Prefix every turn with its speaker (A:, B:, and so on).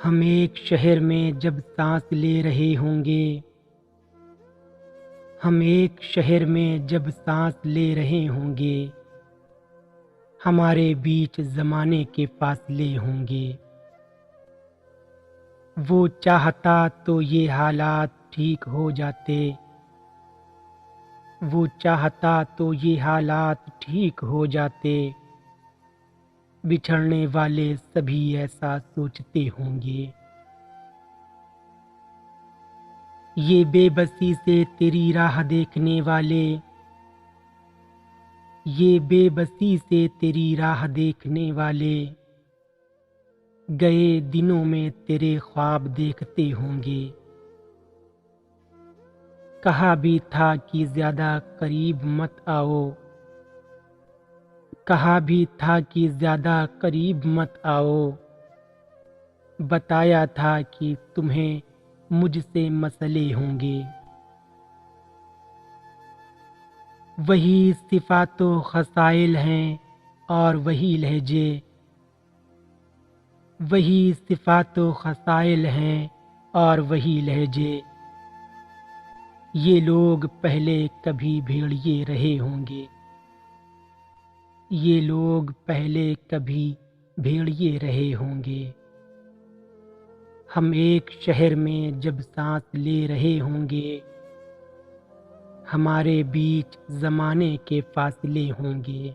A: ہم ایک شہر میں جب سانس لے رہے ہوں گے، ہم ایک شہر میں جب سانس لے رہے ہوں گے، ہمارے بیچ زمانے کے فاصلے ہوں گے۔ وہ چاہتا تو یہ حالات ٹھیک ہو جاتے، وہ چاہتا تو یہ حالات ٹھیک ہو جاتے، بچھڑنے والے سبھی ایسا سوچتے ہوں گے۔ یہ بے بسی سے تیری راہ دیکھنے والے، یہ بے بسی سے تیری راہ دیکھنے والے، گئے دنوں میں تیرے خواب دیکھتے ہوں گے۔ کہا بھی تھا کہ زیادہ قریب مت آؤ، کہا بھی تھا کہ زیادہ قریب مت آؤ، بتایا تھا کہ تمہیں مجھ سے مسئلے ہوں گے۔ وہی صفات و خصائل ہیں اور وہی لہجے، وہی صفات و خصائل ہیں اور وہی لہجے، یہ لوگ پہلے کبھی بھیڑیے رہے ہوں گے، یہ لوگ پہلے کبھی بھیڑیے رہے ہوں گے۔ ہم ایک شہر میں جب سانس لے رہے ہوں گے، ہمارے بیچ زمانے کے فاصلے ہوں گے۔